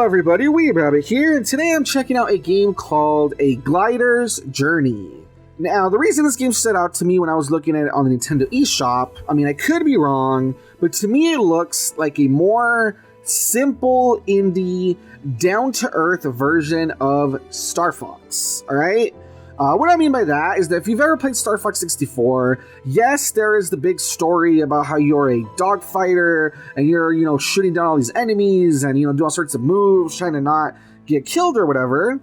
Hello everybody, Weeb Rabbit here, and today I'm checking out a game called A Glider's Journey. Now, the reason this game stood out to me when I was looking at it on the Nintendo eShop, I mean, I could be wrong, but to me it looks like a more simple, indie, down-to-earth version of Star Fox, alright? What I mean by that is that if you've ever played Star Fox 64, yes, there is the big story about how you're a dogfighter and you're, shooting down all these enemies and, doing all sorts of moves, trying to not get killed or whatever.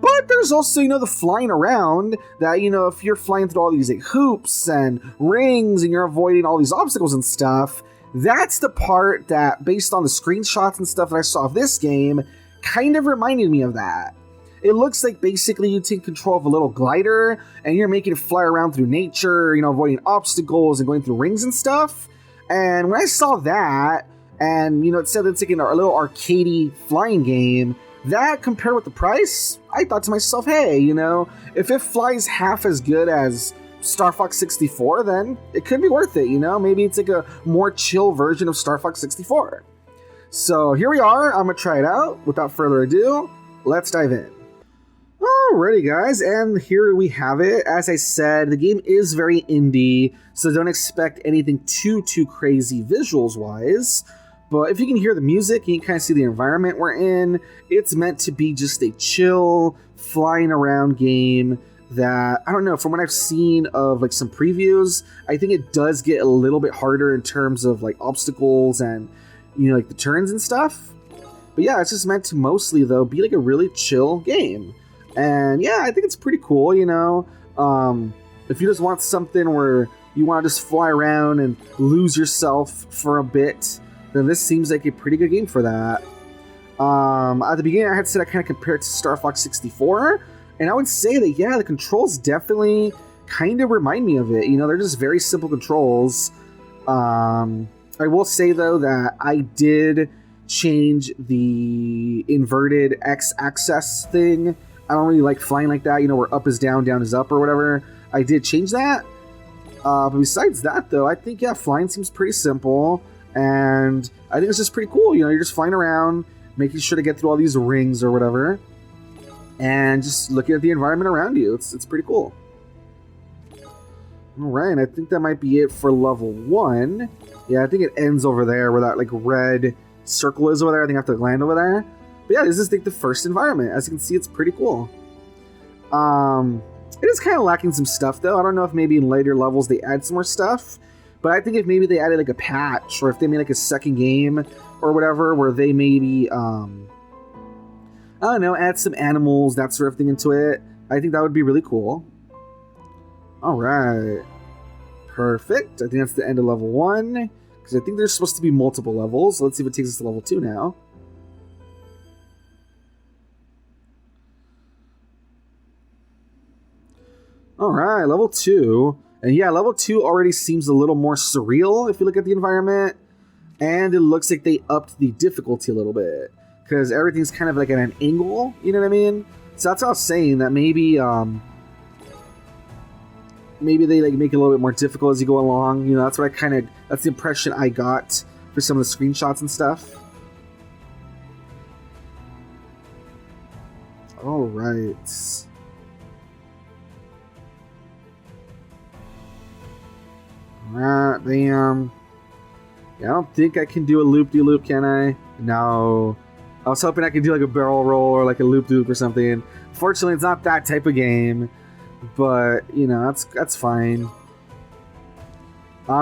But there's also, the flying around that, if you're flying through all these hoops and rings and you're avoiding all these obstacles and stuff, that's the part that, based on the screenshots and stuff that I saw of this game, kind of reminded me of that. It looks like basically you take control of a little glider and you're making it fly around through nature, avoiding obstacles and going through rings and stuff. And when I saw that, and, it said it's like a little arcadey flying game, that compared with the price, I thought to myself, hey, if it flies half as good as Star Fox 64, then it could be worth it, Maybe it's like a more chill version of Star Fox 64. So here we are, I'm going to try it out. Without further ado, let's dive in. Alrighty guys, and here we have it. As I said, the game is very indie, so don't expect anything too crazy visuals wise. But if you can hear the music, you can kind of see the environment we're in. It's meant to be just a chill, flying around game that, I don't know, from what I've seen of some previews, I think it does get a little bit harder in terms of obstacles and, the turns and stuff. But yeah, it's just meant to mostly, though, be a really chill game. And yeah, I think it's pretty cool, if you just want something where you want to just fly around and lose yourself for a bit, then this seems like a pretty good game for that. At the beginning, I had said I kind of compared it to Star Fox 64, and I would say that, yeah, the controls definitely kind of remind me of it. They're just very simple controls. I will say, though, that I did change the inverted X-axis thing. I don't really like flying like that, where up is down, down is up, or whatever. I did change that. But besides that, though, I think, yeah, flying seems pretty simple. And I think it's just pretty cool. You're just flying around, making sure to get through all these rings or whatever. And just looking at the environment around you. It's pretty cool. Alright, I think that might be it for level 1. Yeah, I think it ends over there where that, red circle is over there. I think I have to land over there. But yeah, this is the first environment. As you can see, it's pretty cool. It is kind of lacking some stuff, though. I don't know if maybe in later levels they add some more stuff. But I think if maybe they added a patch, or if they made a second game or whatever, where they maybe, I don't know, add some animals, that sort of thing into it, I think that would be really cool. Alright. Perfect. I think that's the end of level 1. Because I think there's supposed to be multiple levels. So let's see if it takes us to level 2 now. Alright, level 2. And yeah, level 2 already seems a little more surreal if you look at the environment. And it looks like they upped the difficulty a little bit. Because everything's kind of at an angle, you know what I mean? So that's what I was saying, that maybe maybe they make it a little bit more difficult as you go along. That's what that's the impression I got for some of the screenshots and stuff. Alright. Alright, bam. Yeah, I don't think I can do a loop-de-loop, can I? No. I was hoping I could do a barrel roll or a loop-de-loop or something. Fortunately, it's not that type of game. But, that's fine.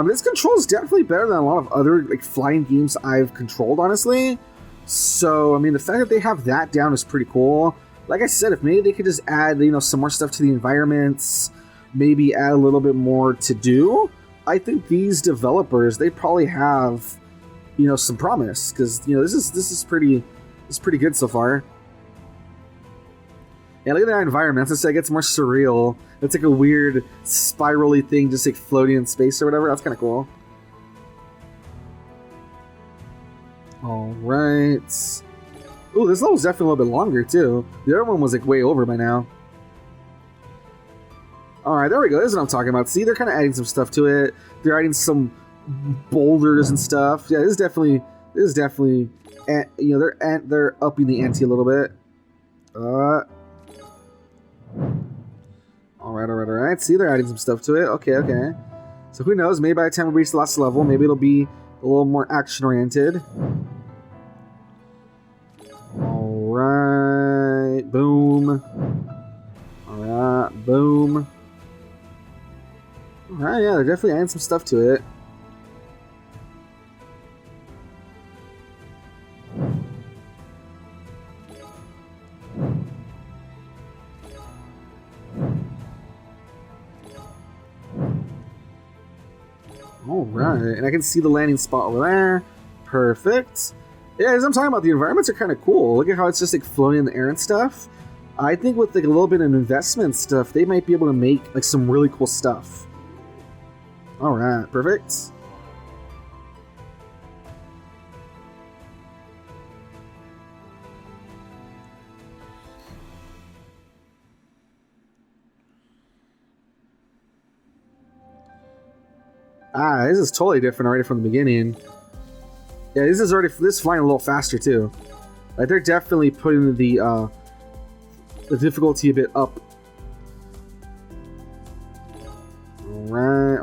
This control is definitely better than a lot of other flying games I've controlled, honestly. So, I mean, the fact that they have that down is pretty cool. Like I said, if maybe they could just add, some more stuff to the environments, maybe add a little bit more to do, I think these developers, they probably have, some promise, because this is pretty good so far. Yeah, look at that environment. As I said, it gets more surreal. It's a weird spirally thing, just floating in space or whatever. That's kind of cool. All right. Ooh, this level's definitely a little bit longer too. The other one was way over by now. Alright, there we go. This is what I'm talking about. See, they're kind of adding some stuff to it. They're adding some boulders and stuff. Yeah, this is definitely This is definitely, you know, they're upping the ante a little bit. Alright. See, they're adding some stuff to it. Okay. So who knows? Maybe by the time we reach the last level, maybe it'll be a little more action-oriented. Alright. Boom. Alright. Boom. Alright, yeah, they're definitely adding some stuff to it. Alright, and I can see the landing spot over there. Perfect. Yeah, as I'm talking about, the environments are kind of cool. Look at how it's just like floating in the air and stuff. I think with like a little bit of investment stuff, they might be able to make like some really cool stuff. Alright, perfect. Ah, this is totally different already from the beginning. Yeah, this is flying a little faster too. Like they're definitely putting the difficulty a bit up. Alright.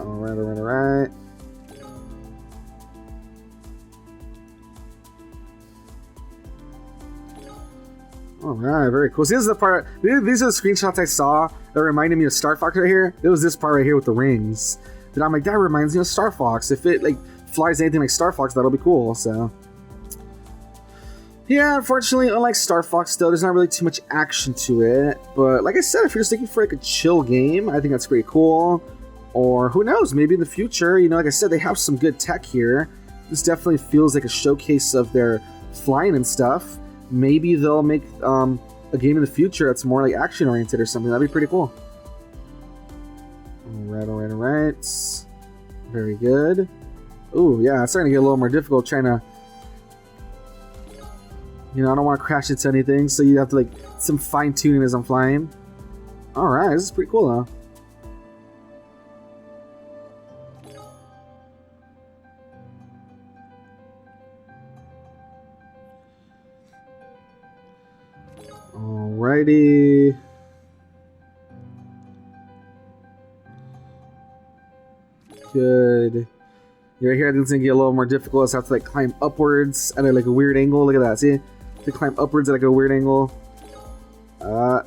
Alright, very cool. So this is the part. These are the screenshots I saw that reminded me of Star Fox right here. It was this part right here with the rings. And I'm like, that reminds me of Star Fox. If it like flies anything like Star Fox, that'll be cool. So yeah, unfortunately, unlike Star Fox though, there's not really too much action to it. But like I said, if you're just looking for like a chill game, I think that's pretty cool. Or who knows, maybe in the future, you know, like I said, they have some good tech here. This definitely feels like a showcase of their flying and stuff. Maybe they'll make a game in the future that's more like action oriented or something. That'd be pretty cool. Alright. Very good. Ooh, yeah, it's starting to get a little more difficult trying to... You know, I don't want to crash into anything, so you have to, like, some fine-tuning as I'm flying. Alright, this is pretty cool, though. Alrighty. Good. Right here, I think it's gonna get a little more difficult. So I have to like climb upwards at like a weird angle. Look at that. See? To climb upwards at like a weird angle. Alright.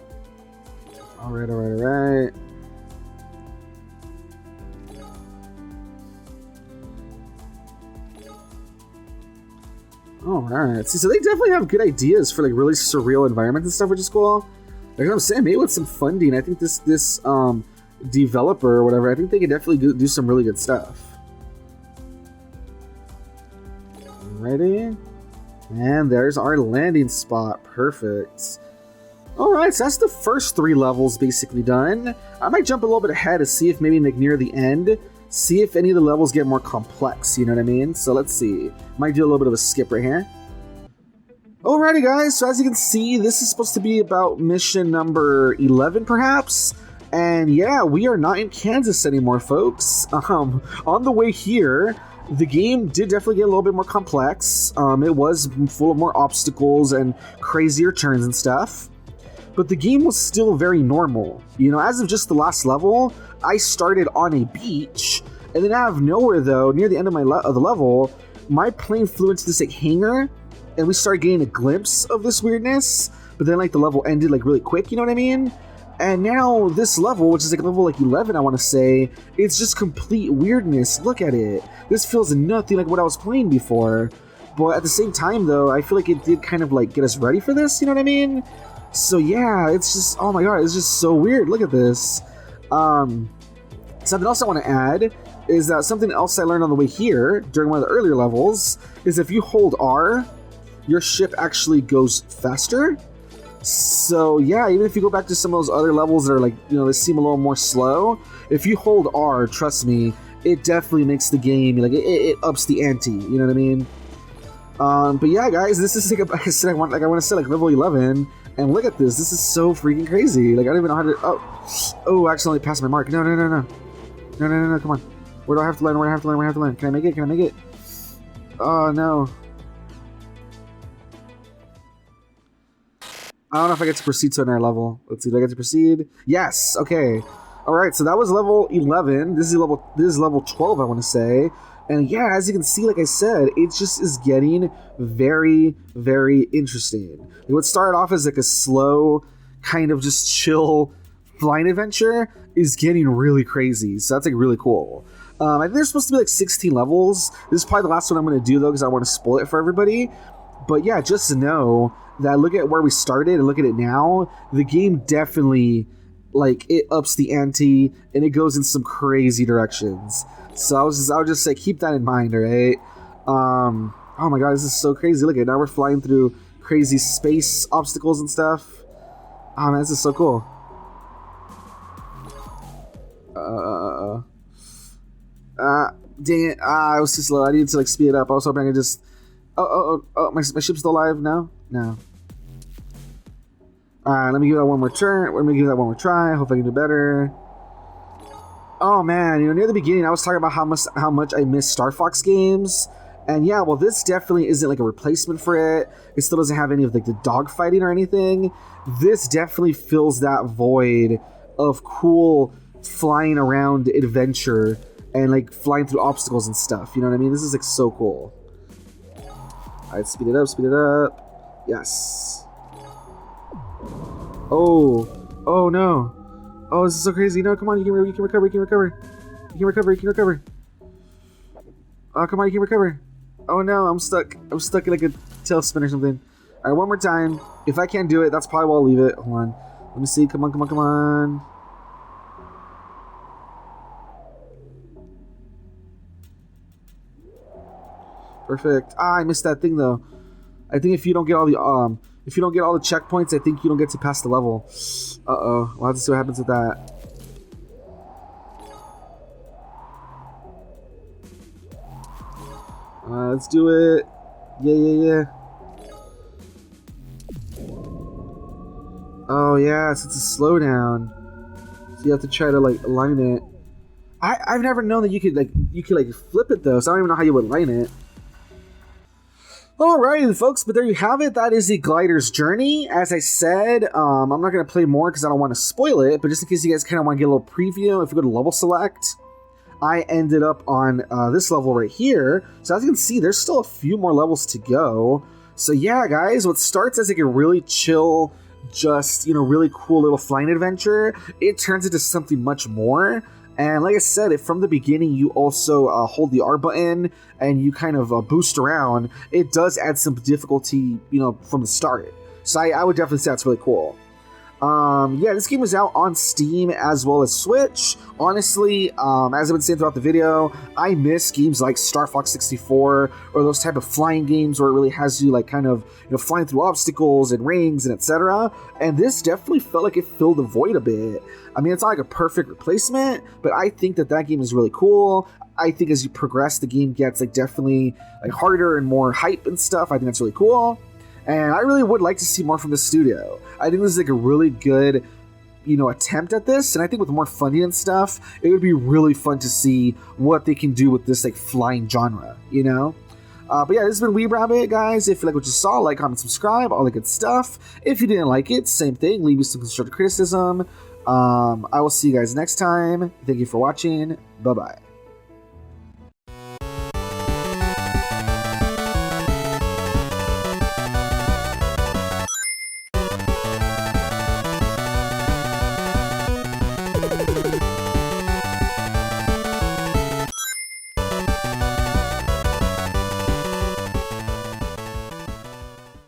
Alright. See, so they definitely have good ideas for like really surreal environments and stuff, which is cool. Like I'm saying, maybe with some funding, I think this developer or whatever, I think they can definitely do some really good stuff. Alrighty. And there's our landing spot. Perfect. Alright, so that's the first 3 levels basically done. I might jump a little bit ahead to see if maybe like near the end, see if any of the levels get more complex, you know what I mean? So let's see. Might do a little bit of a skip right here. Alrighty guys, so as you can see, this is supposed to be about mission number 11 perhaps. And yeah, we are not in Kansas anymore, folks. On the way here, the game did definitely get a little bit more complex. It was full of more obstacles and crazier turns and stuff. But the game was still very normal. You know, as of just the last level, I started on a beach. And then out of nowhere, though, near the end of the level, my plane flew into this like hangar. And we started getting a glimpse of this weirdness. But then like the level ended like really quick, you know what I mean? And now this level, which is like level like 11, I want to say, it's just complete weirdness. Look at it. This feels nothing like what I was playing before. But at the same time, though, I feel like it did kind of like get us ready for this, you know what I mean? So yeah, it's just, oh my god, it's just so weird. Look at this. Something else I want to add is that something else I learned on the way here during one of the earlier levels is if you hold R, your ship actually goes faster. So yeah, even if you go back to some of those other levels that are like, you know, they seem a little more slow, if you hold R, trust me, it definitely makes the game, like, it ups the ante, you know what I mean? But yeah, guys, this is like, like I said, I want to say like level 11, and look at this is so freaking crazy. Like, I don't even know how to, oh, I accidentally passed my mark. No, come on. Where do I have to land? Can I make it? Oh, no. I don't know if I get to proceed to another level. Let's see, do I get to proceed? Yes, okay. Alright, so that was level 11. This is level 12, I want to say. And yeah, as you can see, like I said, it just is getting very, very interesting. What started off as like a slow, kind of just chill flying adventure is getting really crazy. So that's like really cool. I think there's supposed to be like 16 levels. This is probably the last one I'm going to do though, because I want to spoil it for everybody. But yeah, just to know that look at where we started and look at it now, the game definitely, like, it ups the ante and it goes in some crazy directions. So I would just say keep that in mind, right? Oh my god, this is so crazy. Look at it, now we're flying through crazy space obstacles and stuff. Oh man, this is so cool. Dang it. I was too slow. I needed to like speed it up. I was hoping I could just... Oh, my ship's still alive? No? No. Alright, let me give that one more turn. Let me give that one more try. Hope I can do better. Oh man, near the beginning I was talking about how much I miss Star Fox games. And yeah, well, this definitely isn't like a replacement for it. It still doesn't have any of like the dogfighting or anything. This definitely fills that void of cool flying around adventure and like flying through obstacles and stuff. You know what I mean? This is like so cool. Alright, speed it up, speed it up. Yes. Oh no. Oh, this is so crazy. No, come on, you can recover, you can recover. You can recover, you can recover. Oh, come on, you can recover. Oh no, I'm stuck. I'm stuck in like a tailspin or something. Alright, one more time. If I can't do it, that's probably why I'll leave it. Hold on. Let me see. Come on, come on, come on. Perfect. Ah, I missed that thing though. I think if you don't get all the checkpoints, I think you don't get to pass the level. Uh-oh. We'll have to see what happens with that. Let's do it. Yeah. Oh yeah, so it's a slowdown. So you have to try to like align it. I've never known that you could flip it though, so I don't even know how you would align it. Alrighty, folks, but there you have it. That is the Glider's Journey. As I said, I'm not going to play more because I don't want to spoil it, but just in case you guys kind of want to get a little preview, if you go to level select, I ended up on this level right here. So as you can see, there's still a few more levels to go. So yeah, guys, what starts as like a really chill, just, really cool little flying adventure, it turns into something much more. And like I said, if from the beginning you also hold the R button and you kind of boost around, it does add some difficulty, from the start. So I would definitely say that's really cool. Yeah, this game is out on Steam as well as Switch. Honestly, as I've been saying throughout the video, I miss games like Star Fox 64 or those type of flying games where it really has you like kind of flying through obstacles and rings and etc. And this definitely felt like it filled the void a bit. I mean, it's not like a perfect replacement, but I think that game is really cool. I think as you progress, the game gets like definitely like harder and more hype and stuff. I think that's really cool. And I really would like to see more from the studio. I think this is like a really good, attempt at this. And I think with more funding and stuff, it would be really fun to see what they can do with this like flying genre, But yeah, this has been Weeb Rabbit, guys. If you like what you saw, like, comment, subscribe, all the good stuff. If you didn't like it, same thing. Leave me some constructive criticism. I will see you guys next time. Thank you for watching. Bye-bye.